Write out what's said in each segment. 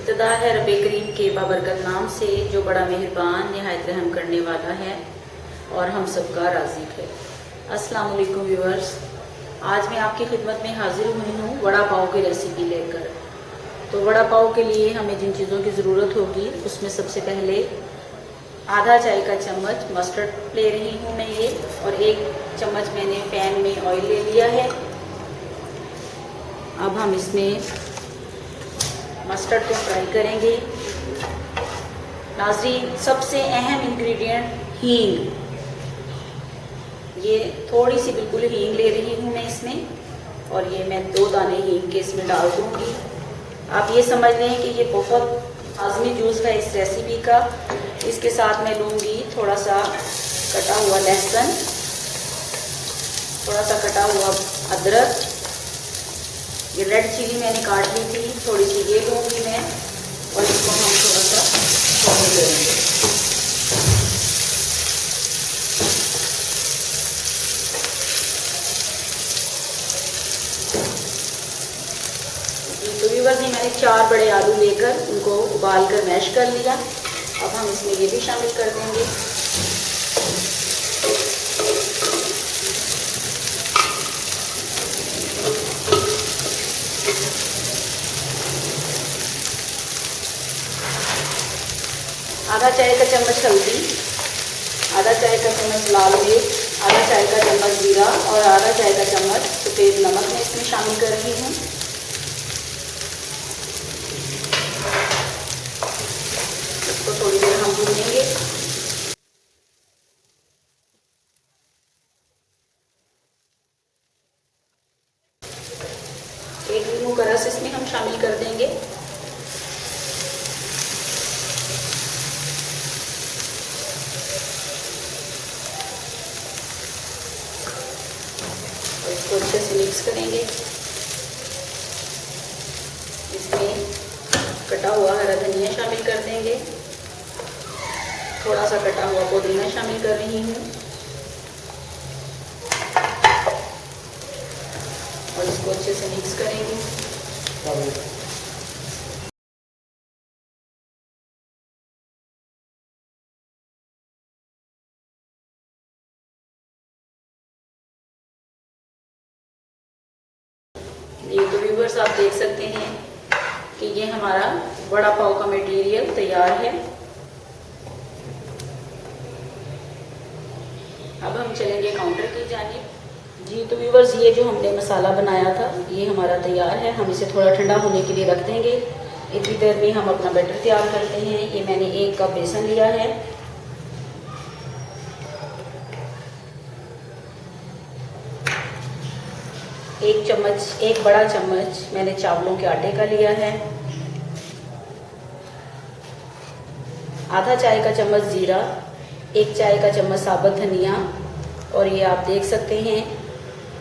इब्तिदा है रब्बे करीम के बाबरकत नाम से जो बड़ा मेहरबान निहायत रहम करने वाला है और हम सबका राज़िक है। अस्सलाम वालेकुम व्यूअर्स, आज मैं आपकी खिदमत में हाजिर हुई हूँ वड़ा पाव की रेसिपी लेकर। तो वड़ा पाव के लिए हमें जिन चीज़ों की ज़रूरत होगी उसमें सबसे पहले आधा चाय का चम्मच मस्टर्ड ले रही हूँ मैं ये, और 1 चम्मच मैंने पैन में ऑयल ले लिया है। अब हम इसमें मस्टर्ड को फ्राई करेंगे। नाज़रीन, सबसे अहम इंग्रेडिएंट हींग, ये थोड़ी सी बिल्कुल हींग ले रही हूँ मैं इसमें, और ये मैं 2 दाने हींग के इसमें डाल दूँगी। आप ये समझ लें कि ये बहुत आज़मी जूस है इस रेसिपी का। इसके साथ मैं लूँगी थोड़ा सा कटा हुआ लहसुन, थोड़ा सा कटा हुआ अदरक, ये रेड चिली मैंने काट ली थी, थोड़ी सी ये लूँगी मैं, और इसको हम थोड़ा सा छोड़ लेंगे। तो व्यूअर्स, ये मैंने 4 बड़े आलू लेकर उनको उबाल कर मैश कर लिया। अब हम इसमें ये भी शामिल कर देंगे। आधा चाय का चम्मच हल्दी, आधा चाय का चम्मच लाल मिर्च, आधा चाय का चम्मच जीरा और आधा चाय का चम्मच सफ़ेद नमक मैं इसमें शामिल कर रही हूँ। इसको थोड़ी देर हम भूनेंगे। एक नींबू का रस इसमें हम शामिल कर देंगे। इसको अच्छे से मिक्स करेंगे। इसमें कटा हुआ हरा धनिया शामिल कर देंगे, थोड़ा सा कटा हुआ पुदीना शामिल कर रही हूँ, और इसको अच्छे से मिक्स करेंगे। ये तो व्यूअर्स आप देख सकते हैं कि ये हमारा वड़ा पाव का मटेरियल तैयार है। अब हम चलेंगे काउंटर की जानिब। जी तो व्यूअर्स, ये जो हमने मसाला बनाया था ये हमारा तैयार है। हम इसे थोड़ा ठंडा होने के लिए रख देंगे। इतनी देर में हम अपना बैटर तैयार करते हैं। ये मैंने 1 कप बेसन लिया है, एक बड़ा चम्मच मैंने चावलों के आटे का लिया है, आधा चाय का चम्मच जीरा, 1 चाय का चम्मच साबुत धनिया, और ये आप देख सकते हैं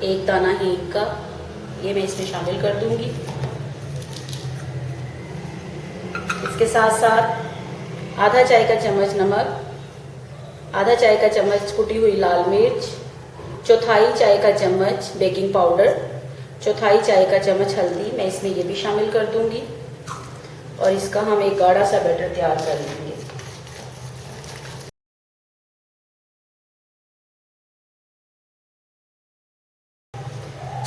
1 दाना हींग का, ये मैं इसमें शामिल कर दूंगी। इसके साथ साथ आधा चाय का चम्मच नमक, आधा चाय का चम्मच कुटी हुई लाल मिर्च, चौथाई चाय का चम्मच बेकिंग पाउडर, चौथाई चाय का चम्मच हल्दी मैं इसमें ये भी शामिल कर दूंगी, और इसका हम एक गाढ़ा सा बैटर तैयार कर लेंगे।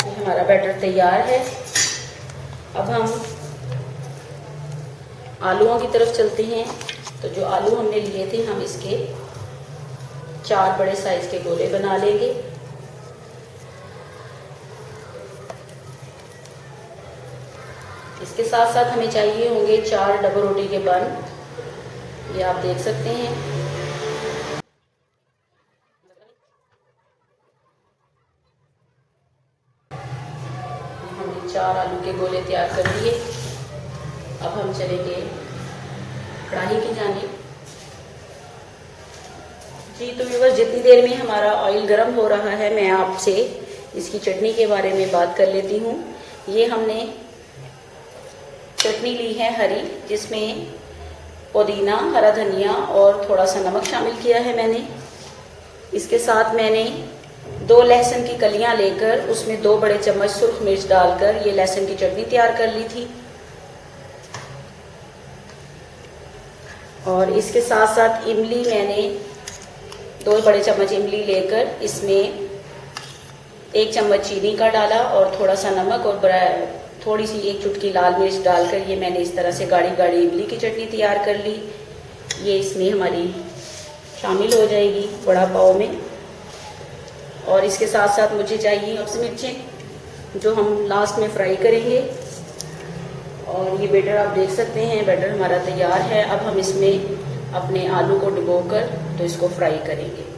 ये हमारा बैटर तैयार है। अब हम आलूओं की तरफ चलते हैं। तो जो आलू हमने लिए थे हम इसके 4 बड़े साइज के गोले बना लेंगे। इसके साथ साथ हमें चाहिए होंगे 4 डबल रोटी के बन, ये आप देख सकते हैं। हमने 4 आलू के गोले तैयार कर लिए। अब हम चलेंगे कढ़ाई की जानिब। जी तो व्यूअर्स, जितनी देर में हमारा ऑयल गर्म हो रहा है मैं आपसे इसकी चटनी के बारे में बात कर लेती हूँ। ये हमने चटनी ली है हरी, जिसमें पुदीना, हरा धनिया और थोड़ा सा नमक शामिल किया है मैंने। इसके साथ मैंने 2 लहसुन की कलियां लेकर उसमें 2 बड़े चम्मच सुर्ख मिर्च डालकर ये लहसुन की चटनी तैयार कर ली थी। और इसके साथ साथ इमली, मैंने 2 बड़े चम्मच इमली लेकर इसमें 1 चम्मच चीनी का डाला और थोड़ा सा नमक और थोड़ी सी 1 चुटकी लाल मिर्च डालकर ये मैंने इस तरह से गाढ़ी गाढ़ी इमली की चटनी तैयार कर ली। ये इसमें हमारी शामिल हो जाएगी वड़ा पाव में। और इसके साथ साथ मुझे चाहिए हरी मिर्चें जो हम लास्ट में फ्राई करेंगे। और ये बैटर आप देख सकते हैं, बैटर हमारा तैयार है। अब हम इसमें अपने आलू को डुबोकर तो इसको फ्राई करेंगे।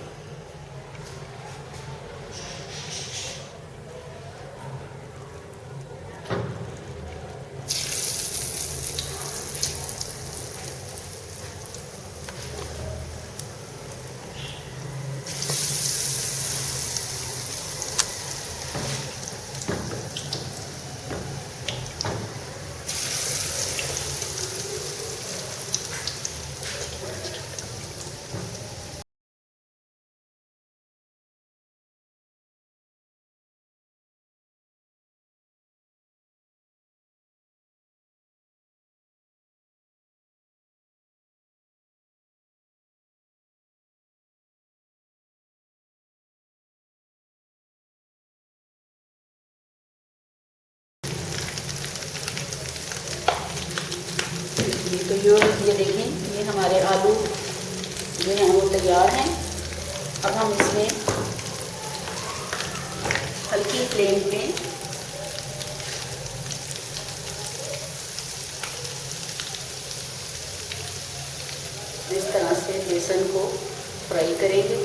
तो ये देखें, ये हमारे आलू जो हैं वो तैयार हैं। अब हम इसमें हल्की फ्लेम पे इस तरह से बेसन को फ्राई करेंगे।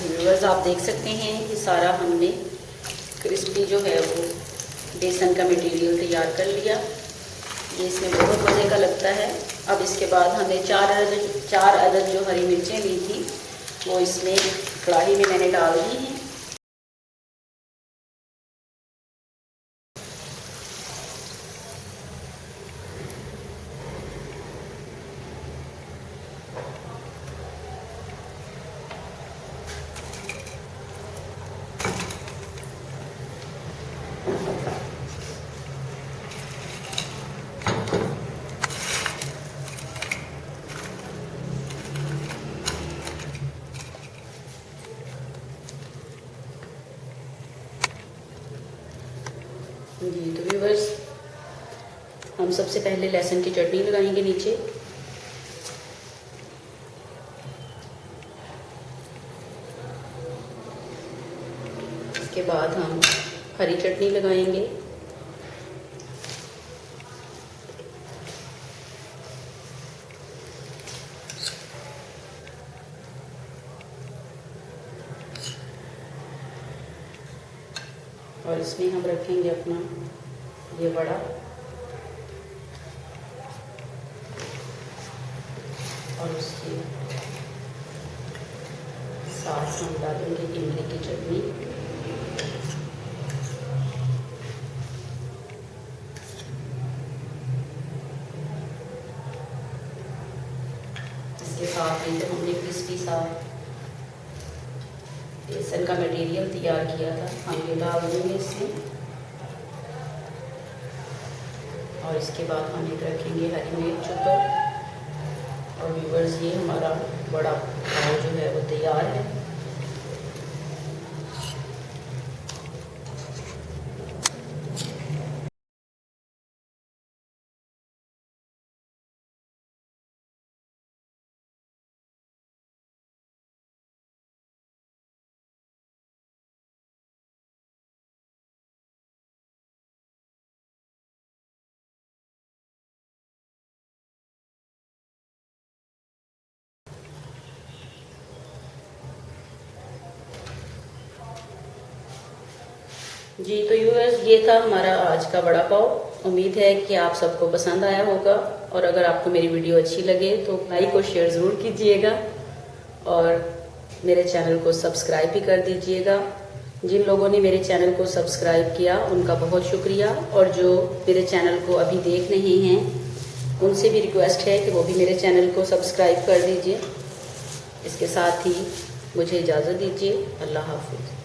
व्यूअर्स, आप देख सकते हैं कि सारा हमने क्रिस्पी जो है वो बेसन का मटेरियल तैयार कर लिया। ये इसमें बहुत मज़े का लगता है। अब इसके बाद हमने 4 अदद जो हरी मिर्चें ली थी वो इसमें कढ़ाई में मैंने डाल दी हैं। जी तो व्यूअर्स, हम सबसे पहले लहसुन की चटनी लगाएंगे नीचे। इसके बाद हम हरी चटनी लगाएंगे। और इसमें हम रखेंगे अपना ये बड़ा, और उसके साथ हम डालेंगे इमली की चटनी। इसके साथ ही जो हमने क्रिस्पी सा बेसन का मटेरियल तैयार किया था हम ये डाल देंगे इसमें। और इसके बाद हम एक रखेंगे हरी मिर्च ऊपर। और व्यूअर्स, ये हमारा बड़ा पाव जो है वो तैयार है। जी तो व्यूअर्स, ये था हमारा आज का वड़ा पाव। उम्मीद है कि आप सबको पसंद आया होगा, और अगर आपको मेरी वीडियो अच्छी लगे तो लाइक और शेयर ज़रूर कीजिएगा और मेरे चैनल को सब्सक्राइब भी कर दीजिएगा। जिन लोगों ने मेरे चैनल को सब्सक्राइब किया उनका बहुत शुक्रिया, और जो मेरे चैनल को अभी देख नहीं हैं उनसे भी रिक्वेस्ट है कि वो भी मेरे चैनल को सब्सक्राइब कर दीजिए। इसके साथ ही मुझे इजाज़त दीजिए। अल्लाह हाफिज़।